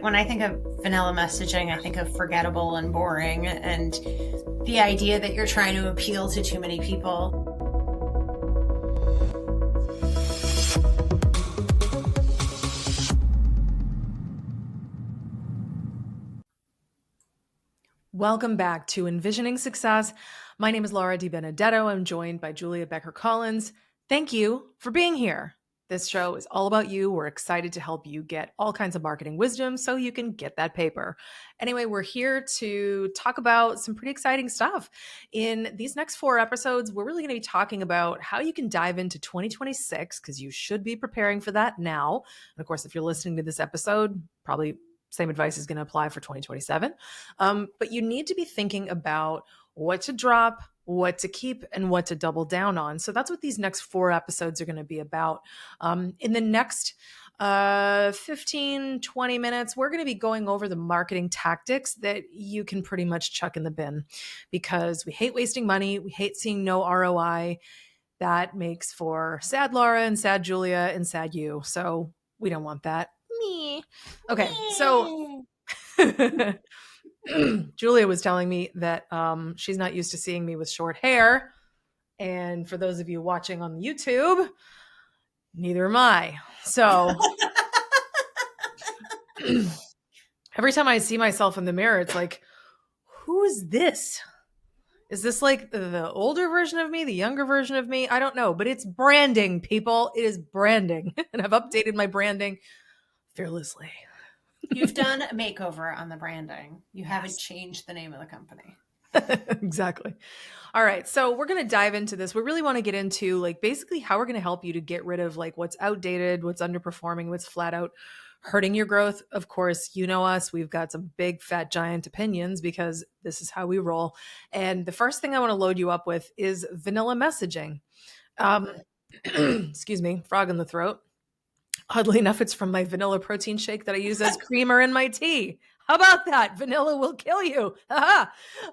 When I think of vanilla messaging, I think of forgettable and boring, and the idea that you're trying to appeal to too many people. Welcome back to Envisioning Success. My name is Laura DiBenedetto. I'm joined by Julia Becker-Collins. Thank you for being here. This show is all about you. We're excited to help you get all kinds of marketing wisdom so you can get that paper. Anyway, we're here to talk about some pretty exciting stuff. In these next 4 episodes, we're really going to be talking about how you can dive into 2026, because you should be preparing for that now. And of course, if you're listening to this episode, probably same advice is going to apply for 2027. But you need to be thinking about what to drop, what to keep, and what to double down on. So that's what these next 4 episodes are going to be about. In the next 15, 20 minutes, we're going to be going over the marketing tactics that you can pretty much chuck in the bin, because we hate wasting money. We hate seeing no ROI. That makes for sad Laura and sad Julia and sad you. So we don't want that. Me. Okay, so Julia was telling me that she's not used to seeing me with short hair. And for those of you watching on YouTube, neither am I. So every time I see myself in the mirror, it's like, who is this? Is this like the older version of me, the younger version of me? I don't know, but it's branding, people. It is branding. And I've updated my branding fearlessly. You've done a makeover on the branding. You haven't changed the name of the company. Exactly. All right. So we're going to dive into this. We really want to get into like basically how we're going to help you to get rid of like what's outdated, what's underperforming, what's flat out hurting your growth. Of course, you know us. We've got some big, fat, giant opinions because this is how we roll. And the first thing I want to load you up with is vanilla messaging. Excuse me, frog in the throat. Oddly enough, it's from my vanilla protein shake that I use as creamer in my tea. How about that? Vanilla will kill you.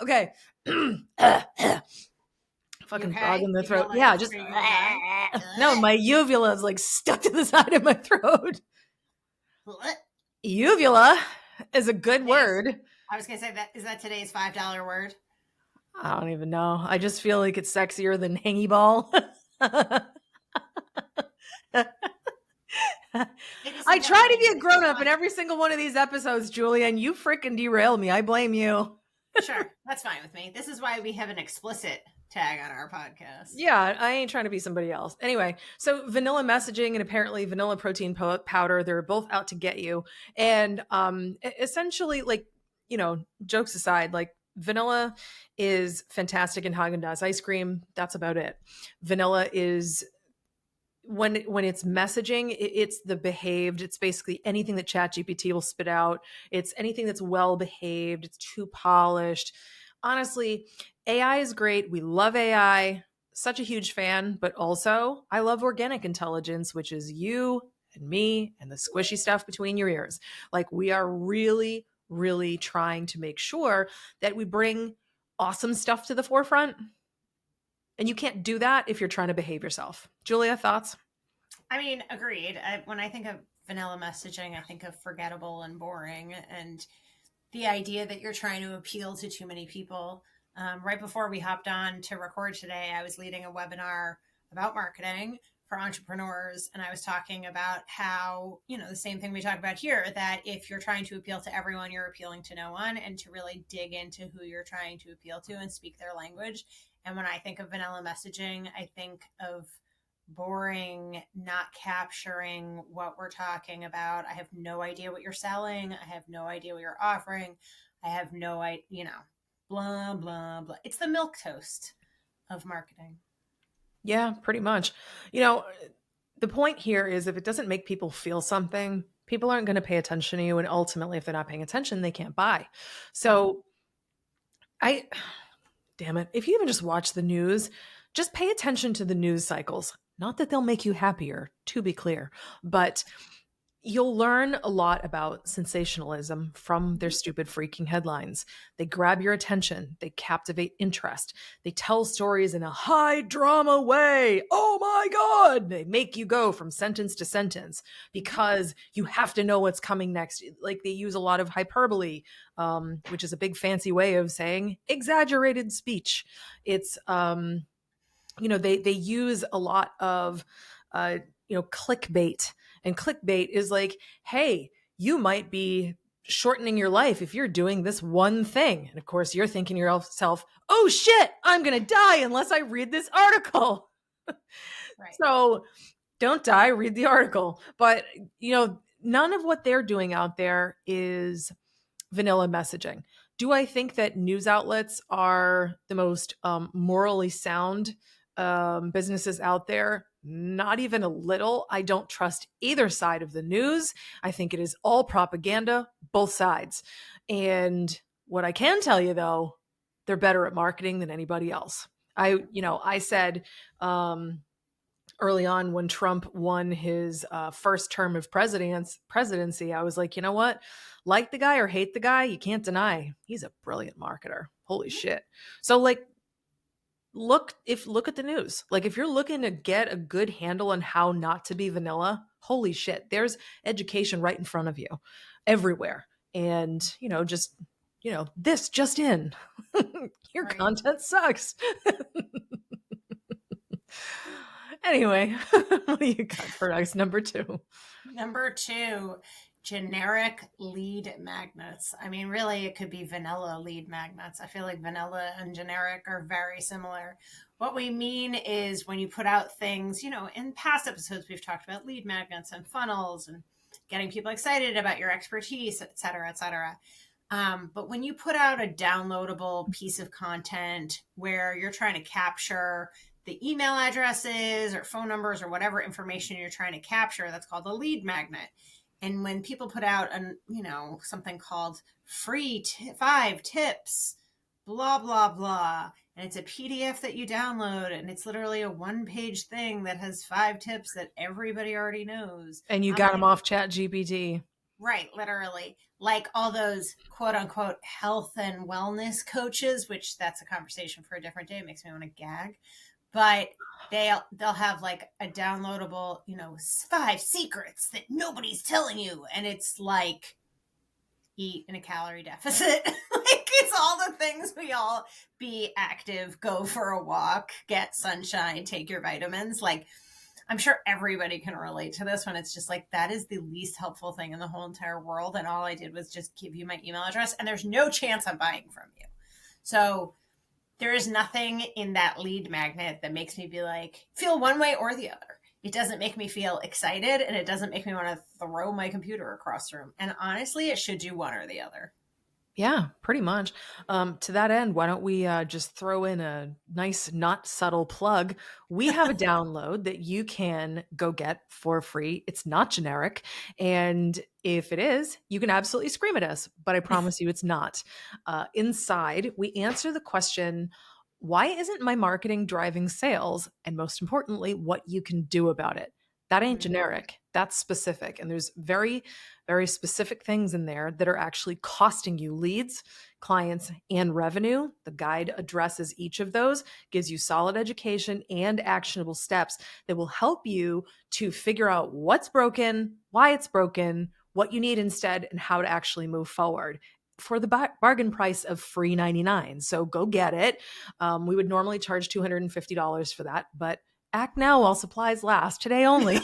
Okay. Fucking frog in the throat. Yeah, just no, my uvula is like stuck to the side of my throat. What? Uvula is a good word. I was going to say, that is that today's $5 word? I don't even know. I just feel like it's sexier than hangy ball. I try to be a grown-up in every single one of these episodes, Julia, and you freaking derail me. I blame you. Sure, that's fine with me. This is why we have an explicit tag on our podcast. Yeah, I ain't trying to be somebody else. Anyway, so vanilla messaging and apparently vanilla protein powder, they're both out to get you. And essentially, like, you know, jokes aside, like vanilla is fantastic in Haagen-Dazs ice cream. That's about it. Vanilla is... when it's messaging, it's the behaved. It's basically anything that ChatGPT will spit out. It's anything that's well behaved. It's too polished. Honestly, AI is great. We love AI. Such a huge fan. But also, I love organic intelligence, which is you and me and the squishy stuff between your ears. Like, we are really, really trying to make sure that we bring awesome stuff to the forefront. And you can't do that if you're trying to behave yourself. Julia, thoughts? I mean, agreed. When I think of vanilla messaging, I think of forgettable and boring, and the idea that you're trying to appeal to too many people. Right before we hopped on to record today, I was leading a webinar about marketing for entrepreneurs, and I was talking about how, you know, the same thing we talk about here, that if you're trying to appeal to everyone, you're appealing to no one, and to really dig into who you're trying to appeal to and speak their language. And when I think of vanilla messaging, I think of boring, not capturing what we're talking about. I have no idea what you're selling. I have no idea what you're offering. I have no idea, you know, blah, blah, blah. It's the milquetoast of marketing. Yeah, pretty much. You know, the point here is if it doesn't make people feel something, people aren't going to pay attention to you. And ultimately, if they're not paying attention, they can't buy. So damn it, if you even just watch the news, just pay attention to the news cycles. Not that they'll make you happier, to be clear, but You'll learn a lot about sensationalism from their Mhm. stupid freaking headlines. They grab your attention, they captivate interest, they tell stories in a high drama way. Oh my God! They make you go from sentence to sentence because you have to know what's coming next. Like they use a lot of hyperbole, which is a big fancy way of saying exaggerated speech. It's, they use a lot of clickbait, and clickbait is like, hey, you might be shortening your life if you're doing this one thing, and of course you're thinking to yourself, oh shit, I'm gonna die unless I read this article. Right. So don't die, read the article. But none of what they're doing out there is vanilla messaging. Do I think that news outlets are the most morally sound businesses out there? Not even a little. I don't trust either side of the news. I think it is all propaganda, both sides. And what I can tell you though, they're better at marketing than anybody else. I said early on when Trump won his first term of presidency, I was like, you know what? Like the guy or hate the guy, you can't deny he's a brilliant marketer. Holy shit. So like look at the news. Like if you're looking to get a good handle on how not to be vanilla, holy shit, there's education right in front of you everywhere. And, this just in. Your Right. content sucks. Anyway, what do you got for us? Number two. Number two, generic lead magnets. I mean, really, it could be vanilla lead magnets. I feel like vanilla and generic are very similar. What we mean is when you put out things, in past episodes, we've talked about lead magnets and funnels and getting people excited about your expertise, et cetera, et cetera. But when you put out a downloadable piece of content where you're trying to capture the email addresses or phone numbers or whatever information you're trying to capture, that's called a lead magnet. And when people put out something called free 5 tips, blah blah blah, and it's a PDF that you download, and it's literally a 1-page thing that has 5 tips that everybody already knows. And you I'm got like, him off Chat GPT. right, literally. Like all those quote unquote health and wellness coaches, which that's a conversation for a different day. It makes me want to gag. But they'll have like a downloadable, 5 secrets that nobody's telling you. And it's like eat in a calorie deficit. Like it's all the things we all be active, go for a walk, get sunshine, take your vitamins. Like I'm sure everybody can relate to this when it's just like that is the least helpful thing in the whole entire world. And all I did was just give you my email address, and there's no chance I'm buying from you. So there is nothing in that lead magnet that makes me be like, feel one way or the other. It doesn't make me feel excited, and it doesn't make me want to throw my computer across the room. And honestly, it should do one or the other. Yeah, pretty much. To that end, why don't we just throw in a nice, not subtle plug? We have a download that you can go get for free. It's not generic. And if it is, you can absolutely scream at us, but I promise you it's not. Inside, we answer the question, why isn't my marketing driving sales? And most importantly, what you can do about it. That ain't Mm-hmm. generic. That's specific. And there's very, very specific things in there that are actually costing you leads, clients, and revenue. The guide addresses each of those, gives you solid education and actionable steps that will help you to figure out what's broken, why it's broken, what you need instead, and how to actually move forward for the bargain price of free 99. So go get it. We would normally charge $250 for that, but act now while supplies last. Today only.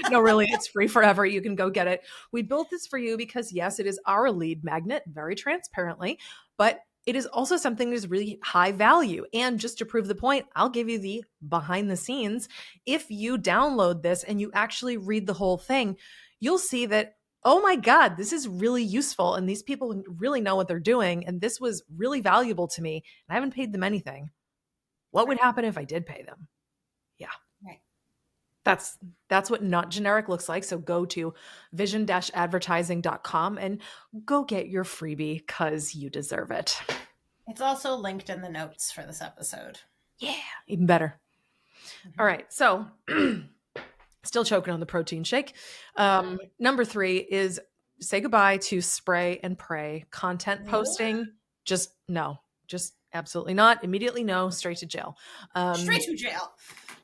No, really, it's free forever. You can go get it. We built this for you because, yes, it is our lead magnet, very transparently, but it is also something that's really high value. And just to prove the point, I'll give you the behind the scenes. If you download this and you actually read the whole thing, you'll see that, oh my God, this is really useful. And these people really know what they're doing. And this was really valuable to me. And I haven't paid them anything. What would Right. happen if I did pay them? Yeah. Right. That's what not generic looks like. So go to vision-advertising.com and go get your freebie because you deserve it. It's also linked in the notes for this episode. Yeah, even better. Mm-hmm. All right. So Still choking on the protein shake. Number 3 is say goodbye to spray and pray content posting. Just no, just absolutely not. Immediately no, straight to jail. Straight to jail.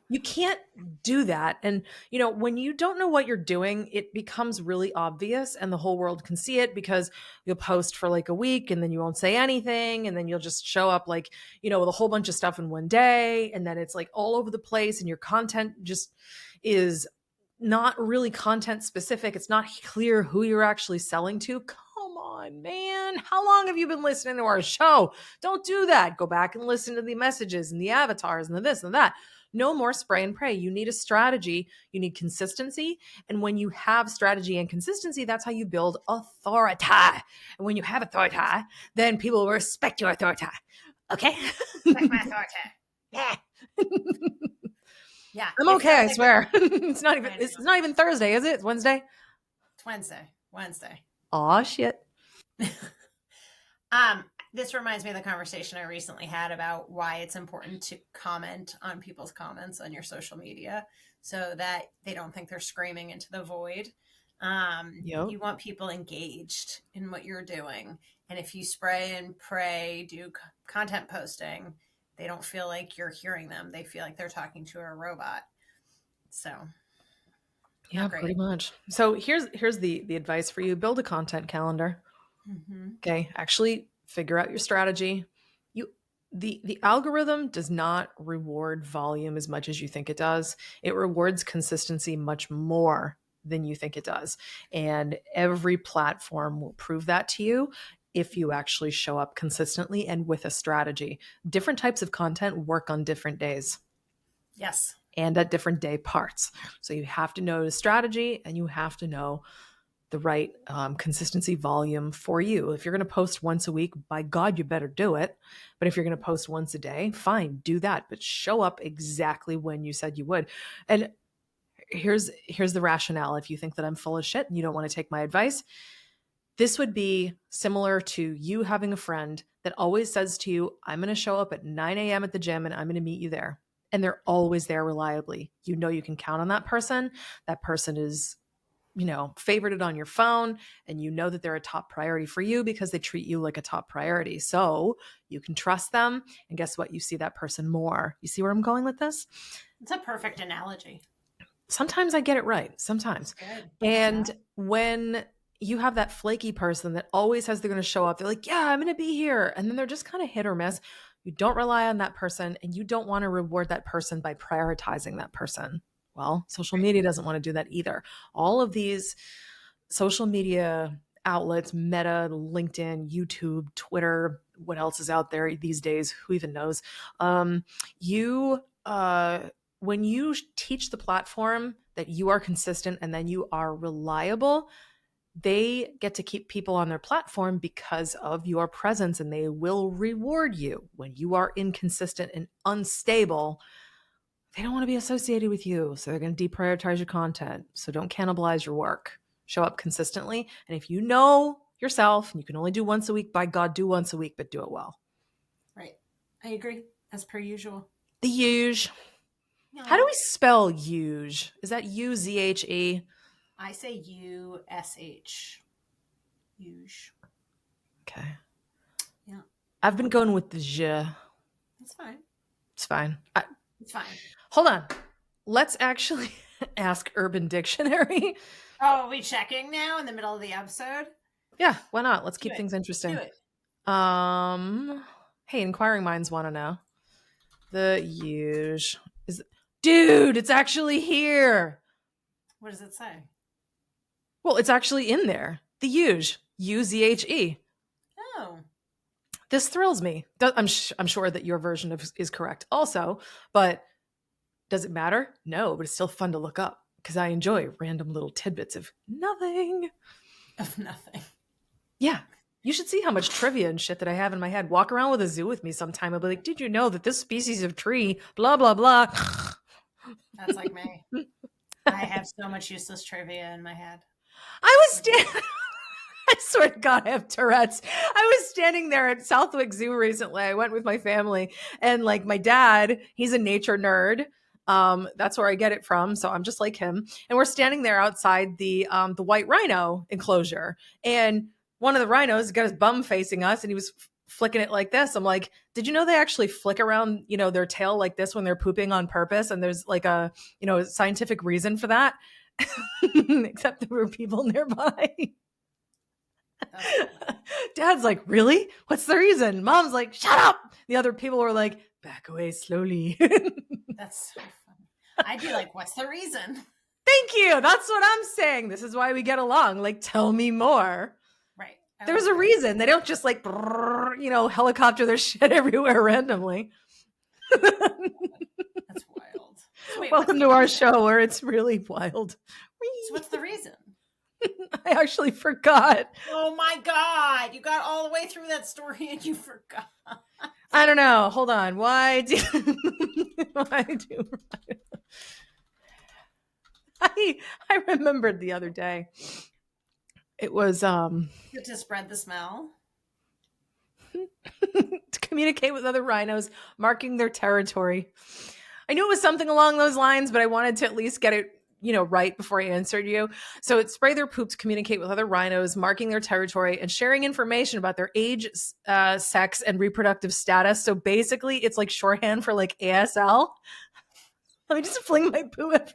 You can't do that. And, when you don't know what you're doing, it becomes really obvious and the whole world can see it because you'll post for like a week and then you won't say anything. And then you'll just show up like, with a whole bunch of stuff in one day. And then it's like all over the place and your content just is not really content specific. It's not clear who you're actually selling to. Come on, man. How long have you been listening to our show? Don't do that. Go back and listen to the messages and the avatars and the this and that. No more spray and pray. You need a strategy. You need consistency. And when you have strategy and consistency, that's how you build authority. And when you have authority, then people will respect your authority. Okay? Respect my authority. Yeah. Yeah. I'm okay, I swear. It's not even Thursday, is it? It's Wednesday? It's Wednesday. Aw, shit. This reminds me of the conversation I recently had about why it's important to comment on people's comments on your social media so that they don't think they're screaming into the void. You want people engaged in what you're doing. And if you spray and pray, do content posting, they don't feel like you're hearing them. They feel like they're talking to a robot. So yeah, pretty much. So here's the advice for you. Build a content calendar. Mm-hmm. Okay. Actually figure out your strategy. The algorithm does not reward volume as much as you think it does. It rewards consistency much more than you think it does. And every platform will prove that to you if you actually show up consistently and with a strategy. Different types of content work on different days. Yes. And at different day parts. So you have to know the strategy and you have to know the right consistency volume for you. If you're going to post once a week, by God, you better do it. But if you're going to post once a day, fine, do that. But show up exactly when you said you would. And here's the rationale. If you think that I'm full of shit and you don't want to take my advice, this would be similar to you having a friend that always says to you, I'm going to show up at 9 a.m. at the gym and I'm going to meet you there. And they're always there reliably. You know you can count on that person. That person is favorited on your phone, and you know that they're a top priority for you because they treat you like a top priority. So you can trust them. And guess what? You see that person more. You see where I'm going with this? It's a perfect analogy. Sometimes I get it right. Sometimes. Good. And when you have that flaky person that always says they're going to show up, they're like, yeah, I'm going to be here. And then they're just kind of hit or miss. You don't rely on that person, and you don't want to reward that person by prioritizing that person. Well, social media doesn't want to do that either. All of these social media outlets, Meta, LinkedIn, YouTube, Twitter, what else is out there these days? Who even knows? When you teach the platform that you are consistent and then you are reliable, they get to keep people on their platform because of your presence, and they will reward you. When you are inconsistent and unstable, they don't want to be associated with you. So they're going to deprioritize your content. So don't cannibalize your work. Show up consistently. And if you know yourself and you can only do once a week, by God, do once a week, but do it well. Right. I agree. As per usual. The usual. No. How do we spell usual? Is that U-Z-H-E? I say U-S-H. Usual. Okay. Yeah. I've been going with the je. That's fine. It's fine. It's fine. Hold on. Let's actually ask Urban Dictionary. Oh, are we checking now in the middle of the episode? Yeah, why not? Let's keep things interesting. Do it. Hey, inquiring minds want to know. The usual is, dude, it's actually here. What does it say? Well, it's actually in there. The usual, U-Z-H-E. Oh. This thrills me. I'm sure that your version is correct also, but does it matter? No, but it's still fun to look up because I enjoy random little tidbits of nothing. Of nothing. Yeah. You should see how much trivia and shit that I have in my head. Walk around with a zoo with me sometime. I'll be like, did you know that this species of tree, blah, blah, blah. That's like me. I have so much useless trivia in my head. I swear to God, I have Tourette's. I was standing there at Southwick Zoo recently. I went with my family, and like my dad, he's a nature nerd. That's where I get it from. So I'm just like him. And we're standing there outside the white rhino enclosure. And one of the rhinos got his bum facing us and he was flicking it like this. I'm like, did you know they actually flick around, their tail like this when they're pooping on purpose? And there's like a, scientific reason for that. Except there were people nearby. Dad's like, really? What's the reason? Mom's like, shut up. The other people were like, back away slowly. That's so funny. I'd be like, what's the reason? Thank you. That's what I'm saying. This is why we get along. Like, tell me more. Right. There's a reason. They don't just like, helicopter their shit everywhere randomly. That's wild. Wait, welcome to our show where it's really wild. So what's the reason? I actually forgot. Oh my God. You got all the way through that story and you forgot. I don't know. Hold on. Why do I remembered the other day. It was Good to spread the smell. To communicate with other rhinos, marking their territory. I knew it was something along those lines, but I wanted to at least get it right before I answered you. So it's spray their poop to communicate with other rhinos, marking their territory, and sharing information about their age, sex, and reproductive status. So basically, it's like shorthand for like ASL. Let me just fling my poo at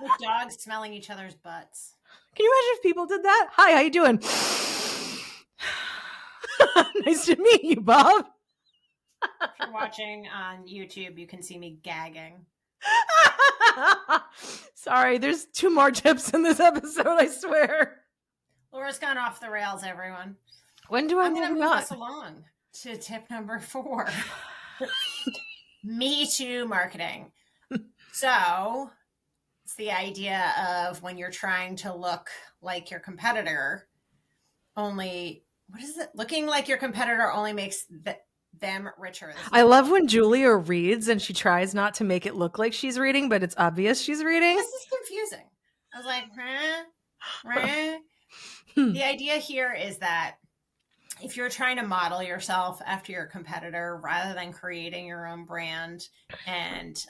With dogs smelling each other's butts. Can you imagine if people did that? Hi, how you doing? Nice to meet you, Bob. If you're watching on YouTube, you can see me gagging. Sorry, there's 2 more tips in this episode, I swear. Laura's gone off the rails, everyone. When do I move us along to tip number 4? Me Too marketing. So it's the idea of when you're trying to look like your competitor, looking like your competitor only makes them richer. I love when Julia reads and she tries not to make it look like she's reading, but it's obvious she's reading. This is confusing. I was like, The idea here is that if you're trying to model yourself after your competitor rather than creating your own brand and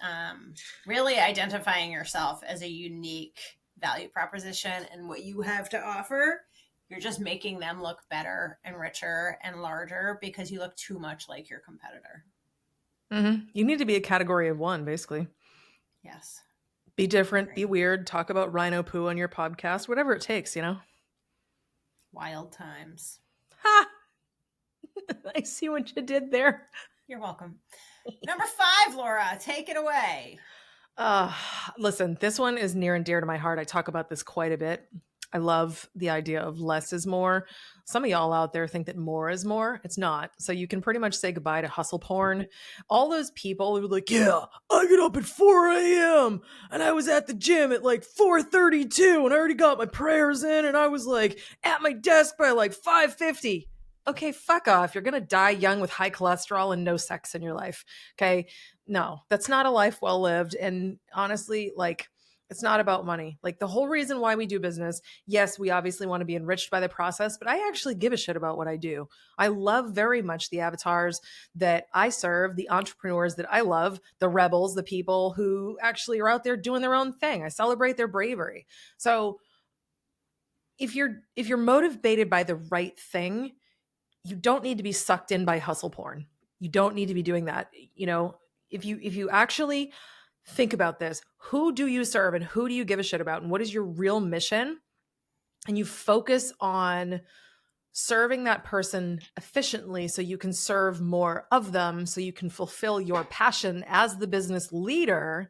really identifying yourself as a unique value proposition and what you have to offer, you're just making them look better and richer and larger because you look too much like your competitor. Mm-hmm. You need to be a category of one, basically. Yes. Be different, be weird, talk about rhino poo on your podcast, whatever it takes, Wild times. Ha! I see what you did there. You're welcome. Number 5, Laura, take it away. Listen, this one is near and dear to my heart. I talk about this quite a bit. I love the idea of less is more. Some of y'all out there think that more is more. It's not. So you can pretty much say goodbye to hustle porn. All those people who are like, yeah, I get up at 4 a.m. and I was at the gym at like 4:32 and I already got my prayers in and I was like at my desk by like 5:50. Okay, fuck off. You're going to die young with high cholesterol and no sex in your life. Okay. No, that's not a life well lived. And honestly, like, it's not about money. Like the whole reason why we do business, yes, we obviously want to be enriched by the process, but I actually give a shit about what I do. I love very much the avatars that I serve, the entrepreneurs that I love, the rebels, the people who actually are out there doing their own thing. I celebrate their bravery. So if you're motivated by the right thing, you don't need to be sucked in by hustle porn. You don't need to be doing that. If you actually think about this, who do you serve and who do you give a shit about and what is your real mission? And you focus on serving that person efficiently so you can serve more of them, so you can fulfill your passion as the business leader,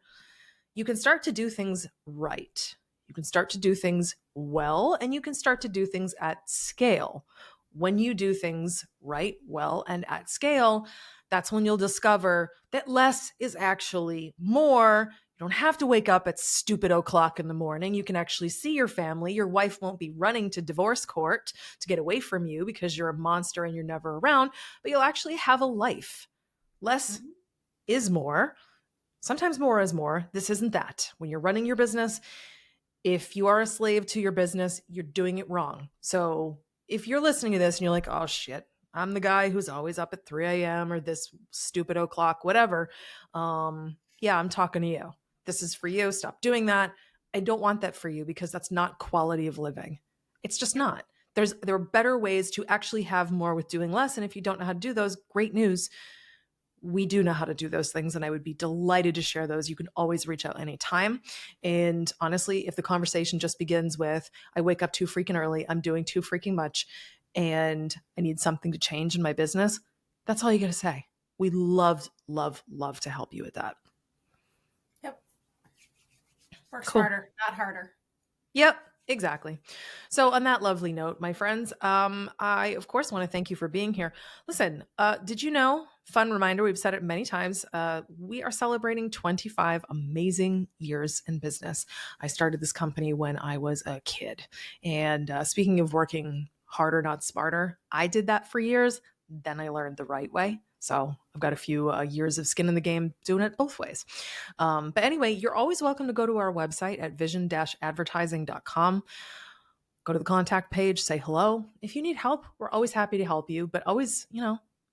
you can start to do things right. You can start to do things well, and you can start to do things at scale. When you do things right, well, and at scale, that's when you'll discover that less is actually more. You don't have to wake up at stupid o'clock in the morning. You can actually see your family. Your wife won't be running to divorce court to get away from you because you're a monster and you're never around, but you'll actually have a life. Less is more. Sometimes more is more. This isn't that. When you're running your business, if you are a slave to your business, you're doing it wrong. So if you're listening to this and you're like, oh shit, I'm the guy who's always up at 3 a.m. or this stupid o'clock, whatever. yeah, I'm talking to you. This is for you. Stop doing that. I don't want that for you because that's not quality of living. It's just Yep. not. There are better ways to actually have more with doing less. And if you don't know how to do those, great news. We do know how to do those things, and I would be delighted to share those. You can always reach out anytime. And honestly, if the conversation just begins with, I wake up too freaking early, I'm doing too freaking much, and I need something to change in my business, that's all you got to say. We love, love, love to help you with that. Yep. Work Cool. smarter, not harder. Yep, exactly. So, on that lovely note, my friends, I of course want to thank you for being here. Listen, did you know? Fun reminder, we've said it many times. We are celebrating 25 amazing years in business. I started this company when I was a kid. And speaking of working harder, not smarter, I did that for years. Then I learned the right way. So I've got a few years of skin in the game doing it both ways. But anyway, you're always welcome to go to our website at vision-advertising.com. Go to the contact page, say hello. If you need help, we're always happy to help you, but always,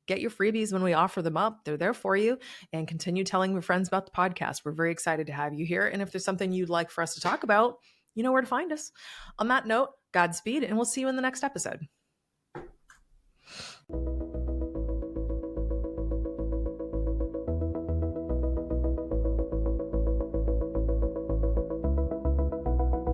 get your freebies when we offer them up. They're there for you, and continue telling your friends about the podcast. We're very excited to have you here. And if there's something you'd like for us to talk about, you know where to find us. On that note, Godspeed, and we'll see you in the next episode.